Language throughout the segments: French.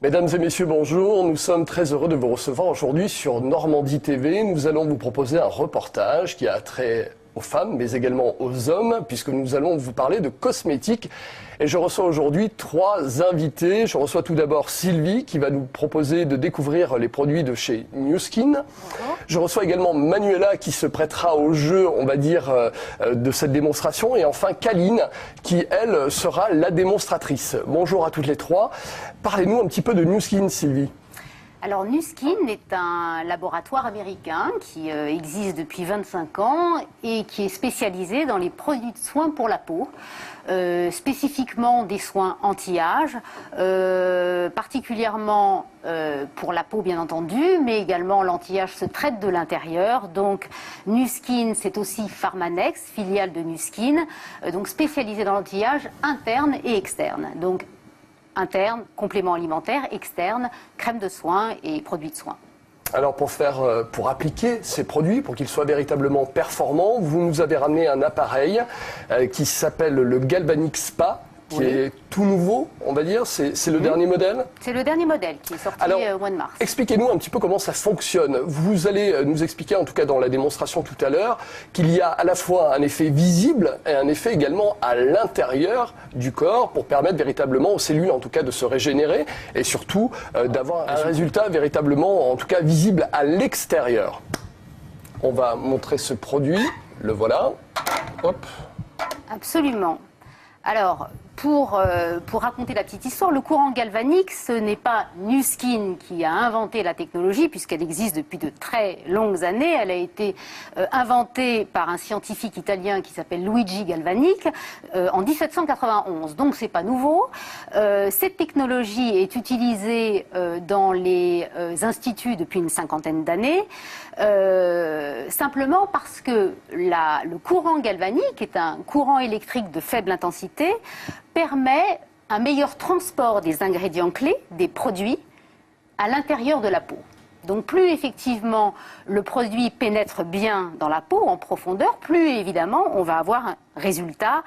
Mesdames et messieurs, bonjour. Nous sommes très heureux de vous recevoir aujourd'hui sur Normandie TV. Nous allons vous proposer un reportage qui a trait aux femmes, mais également aux hommes, puisque nous allons vous parler de cosmétiques. Et je reçois aujourd'hui 3 invités. Je reçois tout d'abord Sylvie, qui va nous proposer de découvrir les produits de chez Nu Skin. Je reçois également Manuela, qui se prêtera au jeu, on va dire, de cette démonstration. Et enfin, Kaline, qui, elle, sera la démonstratrice. Bonjour à toutes les 3. Parlez-nous un petit peu de Nu Skin, Sylvie. Alors, Nu Skin est un laboratoire américain qui existe depuis 25 ans et qui est spécialisé dans les produits de soins pour la peau, spécifiquement des soins anti-âge, particulièrement pour la peau bien entendu, mais également l'anti-âge se traite de l'intérieur. Donc, Nu Skin, c'est aussi Pharmanex, filiale de Nu Skin, donc spécialisé dans l'anti-âge interne et externe. Donc, interne, complément alimentaire, externe, crème de soins et produits de soins. Alors pour appliquer ces produits, pour qu'ils soient véritablement performants, vous nous avez ramené un appareil qui s'appelle le Galvanic Spa, qui est tout nouveau, on va dire. C'est le dernier modèle? C'est le dernier modèle qui est sorti au mois de mars. Expliquez-nous un petit peu comment ça fonctionne. Vous allez nous expliquer, en tout cas dans la démonstration tout à l'heure, qu'il y a à la fois un effet visible et un effet également à l'intérieur du corps pour permettre véritablement aux cellules, en tout cas, de se régénérer et surtout d'avoir un résultat véritablement, en tout cas, visible à l'extérieur. On va montrer ce produit. Le voilà. Hop. Absolument. Alors, pour raconter la petite histoire, le courant galvanique, ce n'est pas Nu Skin qui a inventé la technologie, puisqu'elle existe depuis de très longues années. Elle a été inventée par un scientifique italien qui s'appelle Luigi Galvanic en 1791. Donc, c'est pas nouveau. Cette technologie est utilisée dans les instituts depuis une 50aine d'années, simplement parce que le courant galvanique est un courant électrique de faible intensité, permet un meilleur transport des ingrédients clés, des produits, à l'intérieur de la peau. Donc plus effectivement le produit pénètre bien dans la peau, en profondeur, plus évidemment on va avoir un résultat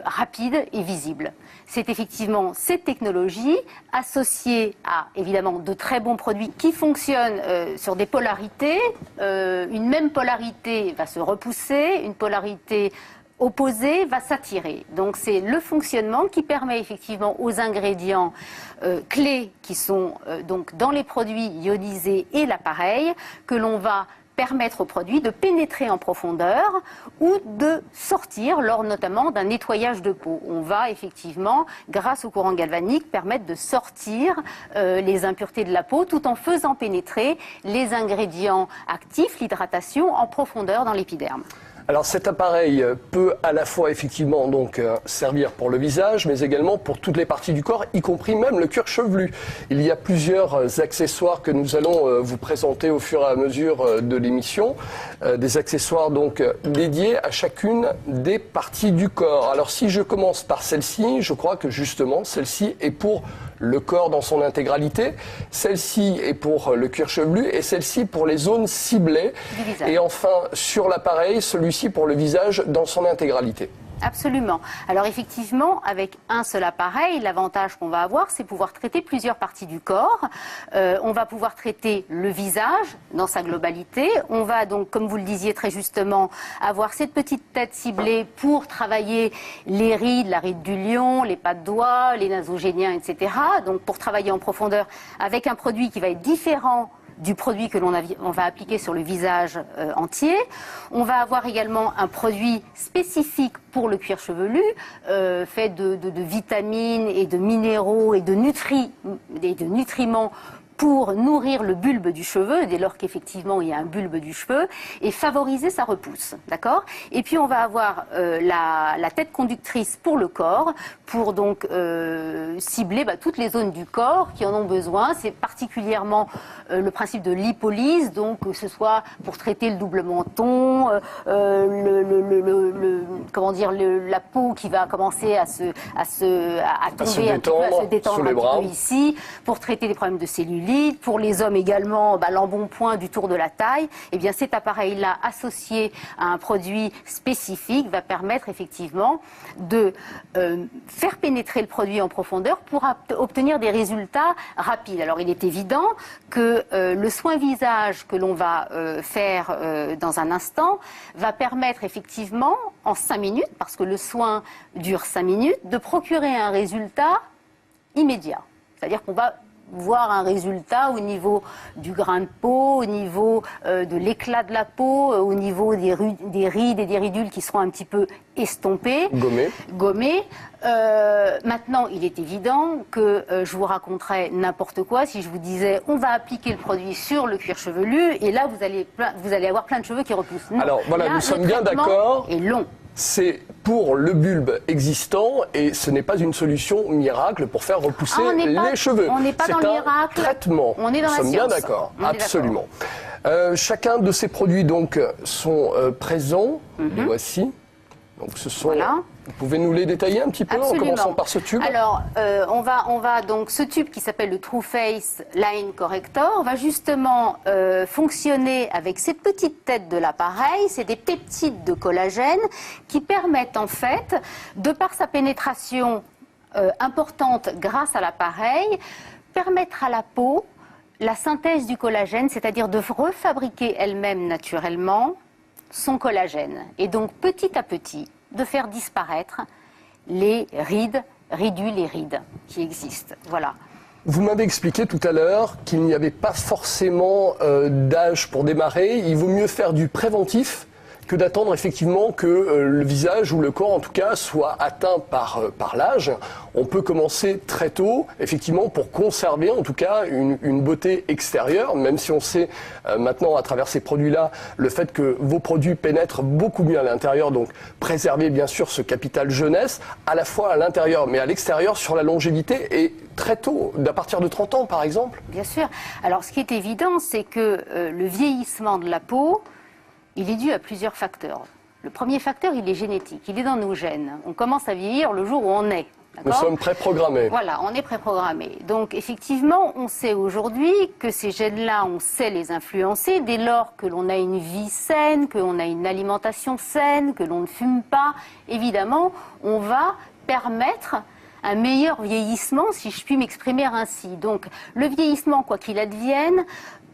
rapide et visible. C'est effectivement cette technologie associée à évidemment de très bons produits qui fonctionnent sur des polarités. Une même polarité va se repousser, une polarité opposé va s'attirer. Donc c'est le fonctionnement qui permet effectivement aux ingrédients clés qui sont donc dans les produits ionisés et l'appareil que l'on va permettre au produit de pénétrer en profondeur ou de sortir lors notamment d'un nettoyage de peau. On va effectivement, grâce au courant galvanique, permettre de sortir les impuretés de la peau tout en faisant pénétrer les ingrédients actifs, l'hydratation en profondeur dans l'épiderme. Alors cet appareil peut à la fois effectivement donc servir pour le visage, mais également pour toutes les parties du corps, y compris même le cuir chevelu. Il y a plusieurs accessoires que nous allons vous présenter au fur et à mesure de l'émission, des accessoires donc dédiés à chacune des parties du corps. Alors si je commence par celle-ci, je crois que justement celle-ci est pour le corps dans son intégralité, celle-ci est pour le cuir chevelu et celle-ci pour les zones ciblées. Et enfin, sur l'appareil, celui-ci pour le visage dans son intégralité. Absolument. Alors effectivement, avec un seul appareil, l'avantage qu'on va avoir, c'est pouvoir traiter plusieurs parties du corps. On va pouvoir traiter le visage dans sa globalité. On va donc, comme vous le disiez très justement, avoir cette petite tête ciblée pour travailler les rides, la ride du lion, les pas de doigts, les nasogéniens, etc. Donc pour travailler en profondeur avec un produit qui va être différent du produit que l'on va appliquer sur le visage entier. On va avoir également un produit spécifique pour le cuir chevelu, fait de vitamines et de minéraux et de nutriments pour nourrir le bulbe du cheveu, dès lors qu'effectivement il y a un bulbe du cheveu, et favoriser sa repousse, d'accord? Et puis on va avoir la tête conductrice pour le corps, pour donc cibler toutes les zones du corps qui en ont besoin. C'est particulièrement le principe de lipolyse, donc que ce soit pour traiter le double menton, comment dire, la peau qui va commencer à tomber un petit peu, à se détendre un petit peu ici, pour traiter des problèmes de cellulite, cellulite, pour les hommes également, l'embonpoint du tour de la taille. Eh bien, cet appareil-là, associé à un produit spécifique, va permettre effectivement de faire pénétrer le produit en profondeur pour obtenir des résultats rapides. Alors, il est évident que le soin visage que l'on va faire dans un instant va permettre effectivement, en 5 minutes, parce que le soin dure 5 minutes, de procurer un résultat immédiat. C'est-à-dire qu'on va voir un résultat au niveau du grain de peau, au niveau de l'éclat de la peau, au niveau des rides et des ridules qui seront un petit peu estompées, gommées. Maintenant, il est évident que je vous raconterais n'importe quoi si je vous disais on va appliquer le produit sur le cuir chevelu et là vous allez avoir plein de cheveux qui repoussent. Non. Alors voilà, nous sommes bien d'accord. Et long. C'est pour le bulbe existant et ce n'est pas une solution miracle pour faire repousser les cheveux. On n'est pas dans le miracle. C'est un traitement. On est dans la science. Nous sommes bien d'accord, absolument. Chacun de ces produits donc sont présents. Les voici. Donc ce sont. Voilà. Vous pouvez nous les détailler un petit peu en commençant par ce tube? Alors, on va donc ce tube qui s'appelle le True Face Line Corrector va justement fonctionner avec cette petite tête de l'appareil. C'est des peptides de collagène qui permettent en fait, de par sa pénétration importante grâce à l'appareil, permettre à la peau la synthèse du collagène, c'est-à-dire de refabriquer elle-même naturellement son collagène. Et donc petit à petit, de faire disparaître les rides, ridules et rides qui existent. Voilà. Vous m'avez expliqué tout à l'heure qu'il n'y avait pas forcément d'âge pour démarrer. Il vaut mieux faire du préventif que d'attendre effectivement que le visage ou le corps en tout cas soit atteint par l'âge. On peut commencer très tôt, effectivement, pour conserver en tout cas une beauté extérieure, même si on sait maintenant à travers ces produits-là le fait que vos produits pénètrent beaucoup mieux à l'intérieur, donc préserver bien sûr ce capital jeunesse, à la fois à l'intérieur mais à l'extérieur sur la longévité et très tôt, à partir de 30 ans par exemple. Bien sûr. Alors ce qui est évident, c'est que le vieillissement de la peau, il est dû à plusieurs facteurs. Le premier facteur, il est génétique, il est dans nos gènes. On commence à vieillir le jour où on est. Nous sommes préprogrammés. Voilà, on est préprogrammés. Donc effectivement, on sait aujourd'hui que ces gènes-là, on sait les influencer dès lors que l'on a une vie saine, que l'on a une alimentation saine, que l'on ne fume pas. Évidemment, on va permettre un meilleur vieillissement, si je puis m'exprimer ainsi. Donc le vieillissement, quoi qu'il advienne,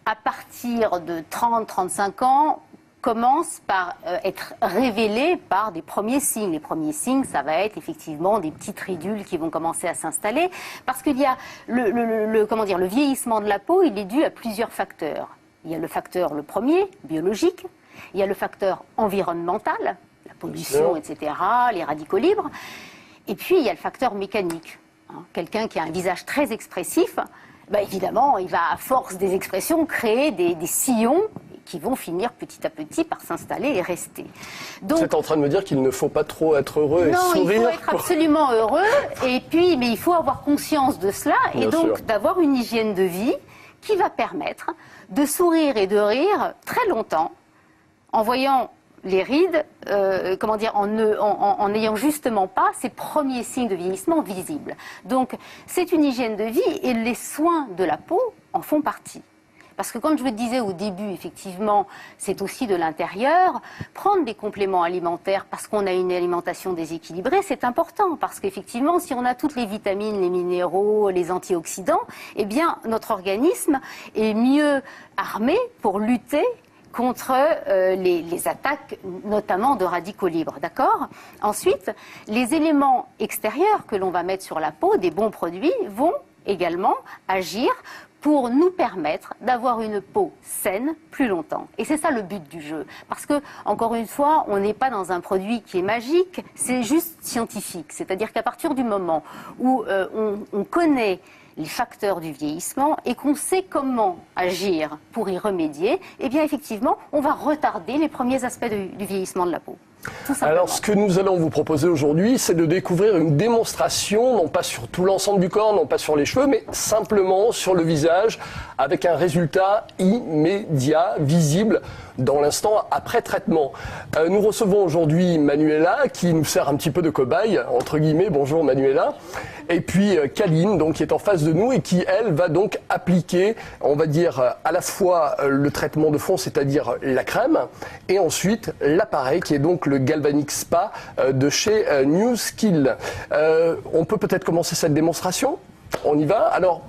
à partir de 30-35 ans, commence par être révélé par des premiers signes. Les premiers signes, ça va être effectivement des petites ridules qui vont commencer à s'installer, parce qu'il y a le vieillissement de la peau, il est dû à plusieurs facteurs. Il y a le facteur, le premier, biologique, il y a le facteur environnemental, la pollution, etc., les radicaux libres, et puis il y a le facteur mécanique. Quelqu'un qui a un visage très expressif, évidemment, il va à force des expressions créer des sillons qui vont finir petit à petit par s'installer et rester. Donc, vous êtes en train de me dire qu'il ne faut pas trop être heureux et sourire? Non, il faut être absolument heureux, mais il faut avoir conscience de cela, et donc d'avoir une hygiène de vie qui va permettre de sourire et de rire très longtemps, en voyant les rides, en n'ayant justement pas ces premiers signes de vieillissement visibles. Donc c'est une hygiène de vie et les soins de la peau en font partie. Parce que comme je vous le disais au début, effectivement, c'est aussi de l'intérieur. Prendre des compléments alimentaires parce qu'on a une alimentation déséquilibrée, c'est important. Parce qu'effectivement, si on a toutes les vitamines, les minéraux, les antioxydants, eh bien, notre organisme est mieux armé pour lutter contre les attaques, notamment de radicaux libres, d'accord? Ensuite, les éléments extérieurs que l'on va mettre sur la peau, des bons produits, vont également agir pour nous permettre d'avoir une peau saine plus longtemps. Et c'est ça le but du jeu. Parce que, encore une fois, on n'est pas dans un produit qui est magique, c'est juste scientifique. C'est-à-dire qu'à partir du moment où on connaît les facteurs du vieillissement et qu'on sait comment agir pour y remédier, eh bien effectivement, on va retarder les premiers aspects du vieillissement de la peau. Alors, ce que nous allons vous proposer aujourd'hui, c'est de découvrir une démonstration, non pas sur tout l'ensemble du corps, non pas sur les cheveux, mais simplement sur le visage, avec un résultat immédiat, visible. dans l'instant après traitement. Nous recevons aujourd'hui Manuela qui nous sert un petit peu de cobaye, entre guillemets. Bonjour Manuela. Et puis Kaline, donc, qui est en face de nous et qui, elle, va donc appliquer, on va dire, à la fois le traitement de fond, c'est-à-dire la crème, et ensuite l'appareil qui est donc le Galvanic Spa de chez NewSkin. On peut peut-être commencer cette démonstration. On y va. Alors,